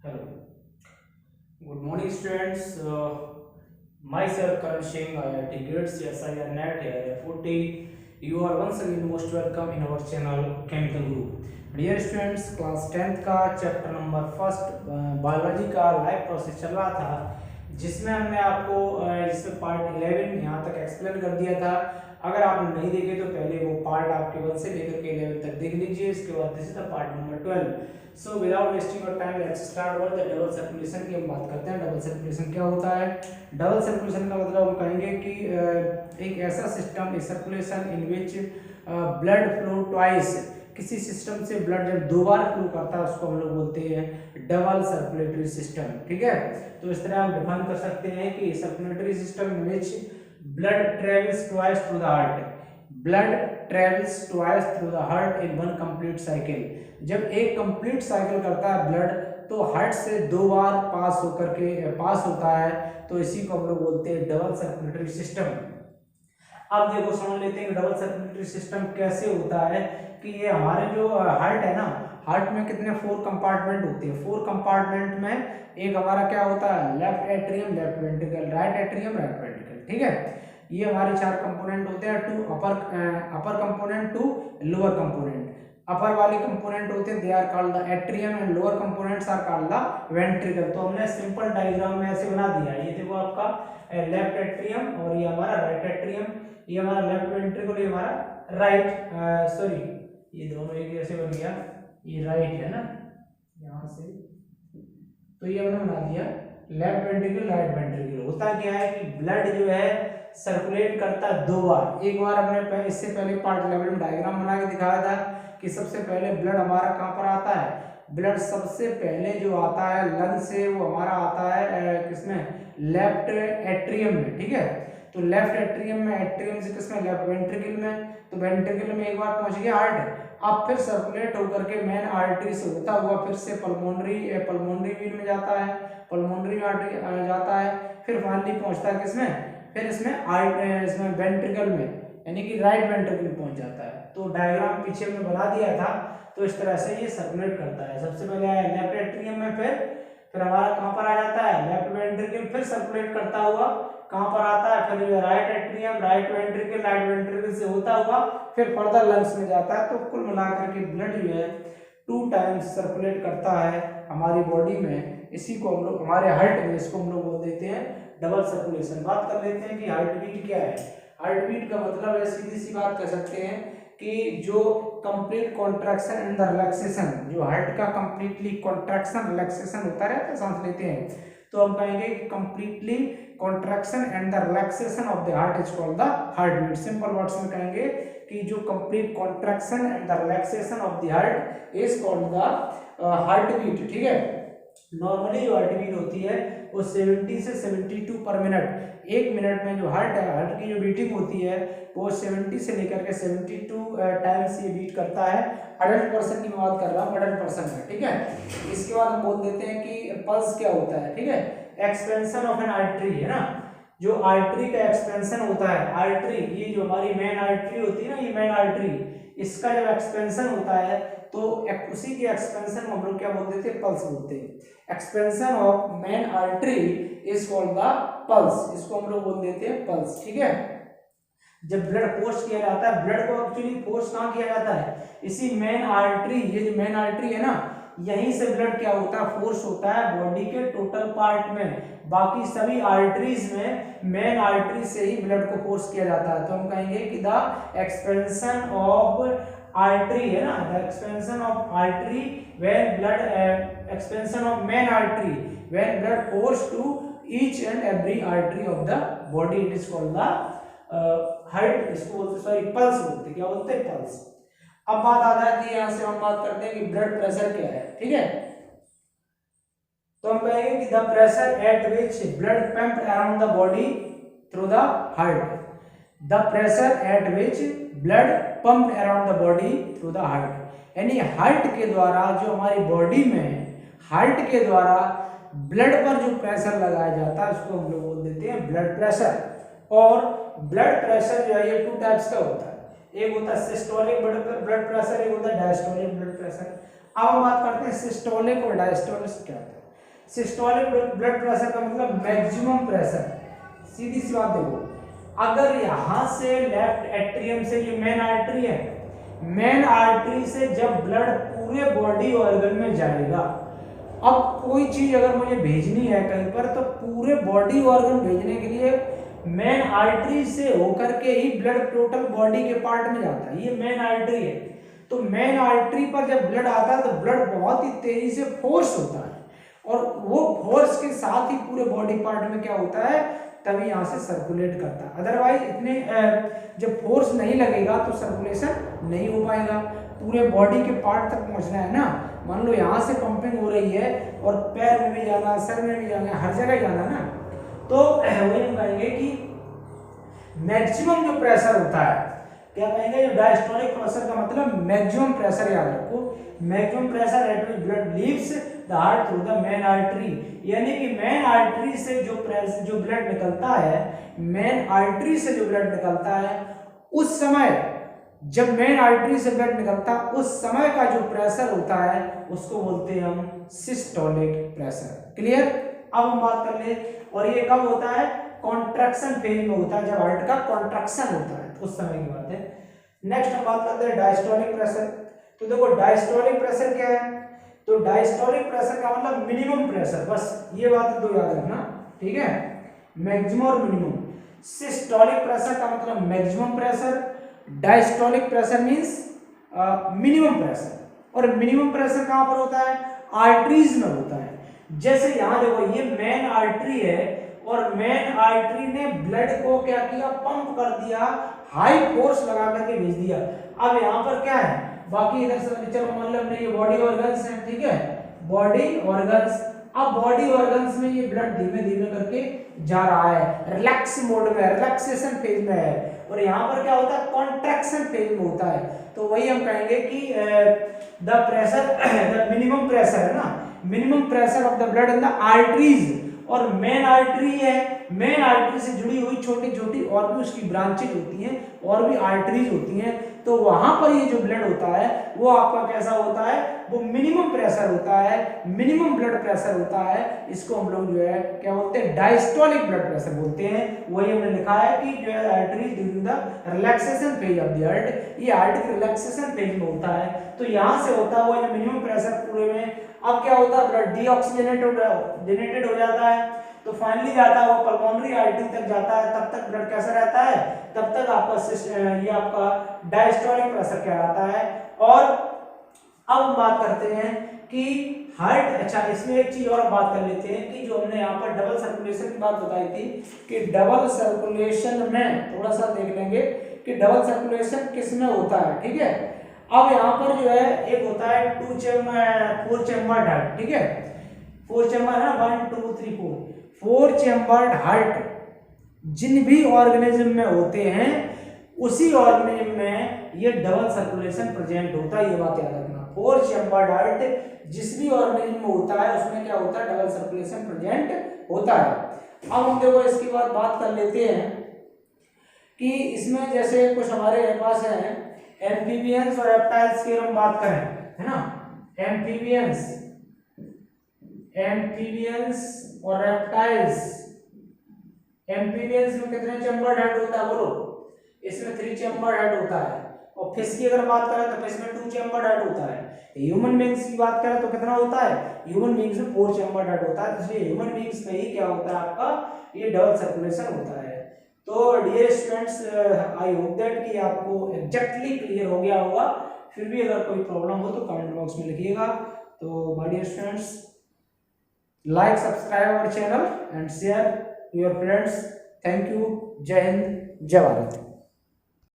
Hello. Good morning, students. Myself Karan Singh, IIT Grades, SIR NET, AIR40. You are once again most welcome in our channel Chemical Group. Dear students, class 10th का chapter number first biology का live process चल रहा था, जिसमें हमने आपको जिसमें part 11 यहाँ तक एक्सप्लेन कर दिया था। अगर आपने नहीं देखे तो पहले वो पार्ट आपके 1 से लेकर के 11 तक देख लीजिए। इसके बाद this is the part number 12। So without wasting your time let's start with the double circulation की हम बात करते हैं। डबल सर्कुलेशन क्या होता है? डबल सर्कुलेशन का मतलब हम कहेंगे कि एक ऐसा system, A circulation in which blood flow twice, किसी सिस्टम से ब्लड जब दो बार फ्लो करता है उसको हम लोग बोलते हैं डबल सर्कुलेटरी सिस्टम। ठीक है, तो इस तरह हम डिफाइन कर सकते हैं कि circulatory system in which blood travels twice through the heart, blood travels twice through the heart in one complete cycle. जब एक कंप्लीट साइकिल करता है ब्लड तो हार्ट से दो बार पास होता है, तो इसी को हम लोग बोलते हैं डबल सर्कुलेटरी सिस्टम। अब देखो समझ लेते हैं डबल सर्कुलेटरी सिस्टम कैसे होता है। कि ये हमारे जो हार्ट है ना, हार्ट में कितने 4 कंपार्टमेंट होते हैं। 4 कंपार्टमेंट में एक हमारा क्या होता है, left atrium, left ventricle, right atrium, right ventricle. ठीक है, ये हमारे 4 कंपोनेंट होते हैं। Two upper component, two lower component. Upper वाले कंपोनेंट होते हैं they are called the atrium and lower components are called the ventricle. तो हमने सिंपल डायग्राम में ऐसे बना दिया। ये देखो आपका लेफ्ट एट्रियम और ये हमारा राइट एट्रियम, ये हमारा लेफ्ट वेंट्रिकल, ये हमारा राइट सॉरी ये दोनों एक जैसे बन गया, ये राइट है ना यहाँ से, तो ये हमने बना दिया लेफ्ट वेंट्रिकल, राइट वेंट्रिकल। होता क्या है कि ब्लड जो है सर्कुलेट करता है दो बार। एक बार हमने इससे पहले पार्ट 11 में डायग्राम बना के दिखाया था कि सबसे पहले ब्लड हमारा कहाँ पर आता है। ब्लड सबसे पहले जो आता है लंग से, वो हमारा आता है किसमें, लेफ्ट एट्रियम में। ठीक है, तो लेफ्ट एट्रियम में, एट्रियम से किसमें, लेफ्ट वेंट्रिकल में। तो वेंट्रिकल में एक बार पहुंच गया हार्ट, अब फिर सर्कुलेट होकर के मेन आर्टरी से होता हुआ फिर से पल्मोनरी वेन में जाता है, पल्मोनरी आर्टरी जाता है, फिर फाइनली पहुंचता है किसमें, फिर इसमें वेंट्रिकल में, यानी कि राइट वेंट्रिकल पहुंच जाता है। तो डायग्राम पीछे में बना दिया था। तो इस तरह से ये सर्कुलेट करता है। सबसे पहले आया लेफ्ट एट्रियम में, फिर हमारा कहाँ पर आ जाता है, लेफ्ट वेंट्रिकल, फिर सर्कुलेट करता हुआ कहाँ पर आता है, फिर right atrium, right ventricle, right ventricle से होता हुआ फिर फर्दर लंग्स में जाता है। तो कुल मिलाकर के ब्लड जो है 2 टाइम्स सर्कुलेट करता है हमारी बॉडी में। इसी को हम लोग हमारे हार्ट में, इसको हम लोग बोल देते हैं डबल सर्कुलेशन। बात कर लेते हैं कि हार्ट बीट क्या है। हार्ट बीट का मतलब है, सीधी सी बात कह सकते हैं कि जो complete contraction and the relaxation, जो हार्ट का कंप्लीटली कॉन्ट्रैक्शन रिलैक्सेशन होता रहता है, सांस लेते हैं तो हम कहेंगे कि completely contraction and the relaxation of the heart is called the heart beat. Simple words में कहेंगे कि जो complete contraction and the relaxation of the heart is called the heart beat. ठीक है, नॉर्मली जो हार्ट बीट होती है वो 70 से 72 पर मिनट, एक मिनट में जो हार्ट है, हार्ट की जो बीटिंग होती है वो 70 से लेकर के 72 टाइम्स ये बीट करता है। अडल्ट पर्सन की बात कर रहा हूँ, अडल्ट पर्सन है। ठीक है, इसके बाद हम बोल देते हैं कि पल्स क्या होता है। ठीक है, एक्सपेंशन ऑफ एन आर्टरी है ना, जो आर्टरी का एक्सपेंशन होता है, आर्टरी ये जो हमारी मेन आर्टरी होती है ना, ये मेन आर्टरी, इसका जब एक्सपेंशन होता है तो उसी के एक्सपेंशन को हम लोग क्या बोल देते हैं, पल्स बोलते हैं। Expansion of main artery is called the pulse, इसको हम लोग बोल देते हैं पल्स। ठीक है, जब ब्लड फोर्स किया जाता है, ब्लड को एक्चुअली फोर्स कहाँ किया जाता है, इसी मेन आर्टरी, ये जो मेन आर्टरी है ना, यहीं से ब्लड क्या होता है, फोर्स होता है बॉडी के टोटल पार्ट में। बाकी सभी आर्टरीज में मेन आर्टरी से ही ब्लड को फोर्स किया जाता है। तो हम कहेंगे कि द एक्सपेंशन ऑफ आर्टरी है ना, the expansion of artery when blood expansion of main artery when blood force to each and every artery of the body, it is called the heart, इसको बोलते, सॉरी पल्स बोलते, क्या बोलते हैं, pulse. अब बात आ जाती है, यहां से हम बात करते हैं कि ब्लड प्रेशर क्या है। ठीक है, तो हम कहेंगे कि the pressure at which blood pumped around the body through the heart, the pressure at which blood pumped around the body through the heart, यानी हार्ट के द्वारा जो हमारी बॉडी में, हार्ट के द्वारा ब्लड पर जो प्रेशर लगाया जाता है उसको हम लोग बोल देते हैं ब्लड प्रेशर। और ब्लड प्रेशर जो है ये 2 टाइप्स का होता है, एक होता है सिस्टोलिक ब्लड प्रेशर, एक होता है डायस्टोलिक ब्लड प्रेशर। अब हम बात करते हैं सिस्टोलिक और डायस्टोलिक क्या होता है। सिस्टोलिक ब्लड प्रेशर का मतलब मैक्सिमम प्रेशर। सीधी सी बात देखो, अगर यहां से लेफ्ट एट्रियम से, ये मेन आर्टरी है, मेन आर्टरी से जब ब्लड पूरे बॉडी ऑर्गन में जाएगा, अब कोई चीज अगर मुझे भेजनी है कहीं पर, तो पूरे बॉडी ऑर्गन भेजने के लिए मेन आर्टरी से होकर के ही ब्लड टोटल बॉडी के पार्ट में जाता है। ये मेन आर्टरी है, तो मेन आर्टरी पर जब ब्लड आता है तो ब्लड बहुत ही तेजी से फोर्स होता है, और वो फोर्स के साथ ही पूरे बॉडी पार्ट में क्या होता है, तभी यहाँ से सर्कुलेट करता है। अदरवाइज इतने जब फोर्स नहीं लगेगा तो सर्कुलेशन नहीं हो पाएगा, पूरे बॉडी के पार्ट तक पहुंचना है ना। मान लो यहाँ से पंपिंग हो रही है और पैर में भी जाना, सर में भी जाना, हर जगह जाना ना, तो वही हम कहेंगे कि मैक्सिमम जो प्रेशर होता है, क्या कहेंगे, जो डायस्टोलिक प्रेशर का मतलब मैक्सिमम प्रेशर, याद रखो, maximum pressure at which blood leaves the heart through the main artery, यानी कि मेन आर्टरी से जो ब्लड निकलता है, मेन आर्टरी से जो ब्लड निकलता है, उस समय जब मेन आर्टरी से ब्लड निकलता है, उस समय का जो प्रेशर होता है उसको बोलते हैं हम सिस्टोलिक प्रेशर। क्लियर? अब हम बात कर ले, और ये कब होता है, कॉन्ट्रैक्शन फेज में होता है, जब हार्ट का कॉन्ट्रैक्शन होता है, तो उस समय की बात है। नेक्स्ट हम बात करते हैं डायस्टोलिक प्रेशर। तो देखो डायस्टोलिक प्रेशर क्या है, तो डायस्टोलिक प्रेशर का मतलब मिनिमम प्रेशर, बस ये बात तो याद रखना, ठीक है, मैक्सिमम और मिनिमम। सिस्टोलिक प्रेशर का मतलब maximum pressure, diastolic pressure means minimum pressure, और मिनिमम प्रेशर कहां पर होता है, आर्टरीज में होता है। जैसे यहां देखो, ये मेन आर्टरी है, और मेन आर्टरी ने ब्लड को क्या किया, पंप कर दिया, हाई फोर्स लगा करके भेज दिया। अब यहाँ पर क्या है, बाकी इधर से चलो मान लो हमने ये बॉडी ऑर्गन्स हैं, ठीक है, बॉडी ऑर्गन्स, अब बॉडी ऑर्गन्स में ये ब्लड धीमे धीमे करके जा रहा है, रिलैक्स मोड में, रिलैक्सेशन फेज में है, और यहाँ पर क्या होता है, कॉन्ट्रैक्शन फेज में होता है। तो वही हम कहेंगे कि the pressure, the minimum pressure है ना, minimum pressure of the blood in the arteries, और मेन आर्टरी है, मेन आर्टरी से जुड़ी हुई छोटी छोटी और भी उसकी ब्रांचेज होती हैं, और भी आर्टरीज होती हैं, तो वहां पर ये जो ब्लड होता है वो आपका कैसा होता है, वो मिनिमम प्रेशर होता है, मिनिमम ब्लड प्रेशर होता है। इसको हम लोग जो है क्या बोलते हैं, डायस्टोलिक ब्लड प्रेशर बोलते हैं। वही हमने लिखा है कि जो है arteries during the relaxation phase of the heart, ये हार्ट के रिलैक्सेशन फेज में होता है, तो यहाँ से होता हुआ जो मिनिमम प्रेशर पूरे में, अब क्या होता है, ब्लड डीऑक्सीजनेटेड हो जाता है, तो फाइनली जाता है वो पल्मोनरी आर्टरी तक जाता है, तब तक ब्लड कैसा रहता है, तब तक आपका ये आपका डायस्टोलिक प्रेशर कहलाता है। और अब हम बात करते हैं कि हार्ट, अच्छा इसमें एक चीज और बात कर लेते हैं कि जो हमने यहाँ पर डबल सर्कुलेशन की बात बताई थी, कि डबल सर्कुलेशन में थोड़ा सा देख लेंगे कि डबल सर्कुलेशन किस में होता है, ठीक है। अब यहाँ पर जो है एक होता है 4 चेम्बर्ड हार्ट, ठीक है, 4 चेम्बर है ना, 1 2 3 4 चेम्बर्ड हार्ट जिन भी ऑर्गेनिज्म में होते हैं, उसी ऑर्गेनिज्म में ये डबल सर्कुलेशन प्रेजेंट होता है, ये बात याद रखना। 4 चेम्बर्ड हार्ट जिस भी ऑर्गेनिज्म में होता है, उसमें क्या होता है, डबल सर्कुलेशन प्रेजेंट होता है। अब हम देखो इसके बाद बात कर लेते हैं कि इसमें जैसे कुछ हमारे पास है एम्फीबियंस और रेप्टाइल्स की हम बात करें, है ना, एम्फीबियंस और रेप्टाइल्स। एम्फीबियंस में कितने चेम्बर्ड हेड होता है, बोलो, इसमें 3 चेम्बर्ड हेड होता है, और फिश की अगर बात करें तो फिश में 2 चेम्बर्ड हेड होता है। ह्यूमन बींग्स की बात करें तो कितना होता है, ह्यूमन बींग्स में 4 चेम्बर्ड हेड होता है, इसलिए ह्यूमन बींग्स में ही क्या होता है, आपका ये डबल सर्कुलेशन होता है। तो dear students, I hope that कि आपको एग्जैक्टली क्लियर हो गया होगा। फिर भी अगर कोई प्रॉब्लम हो तो कमेंट बॉक्स में लिखिएगा। तो my dear students, like, subscribe our channel and share to your friends. Thank you. जय हिंद, जय भारत।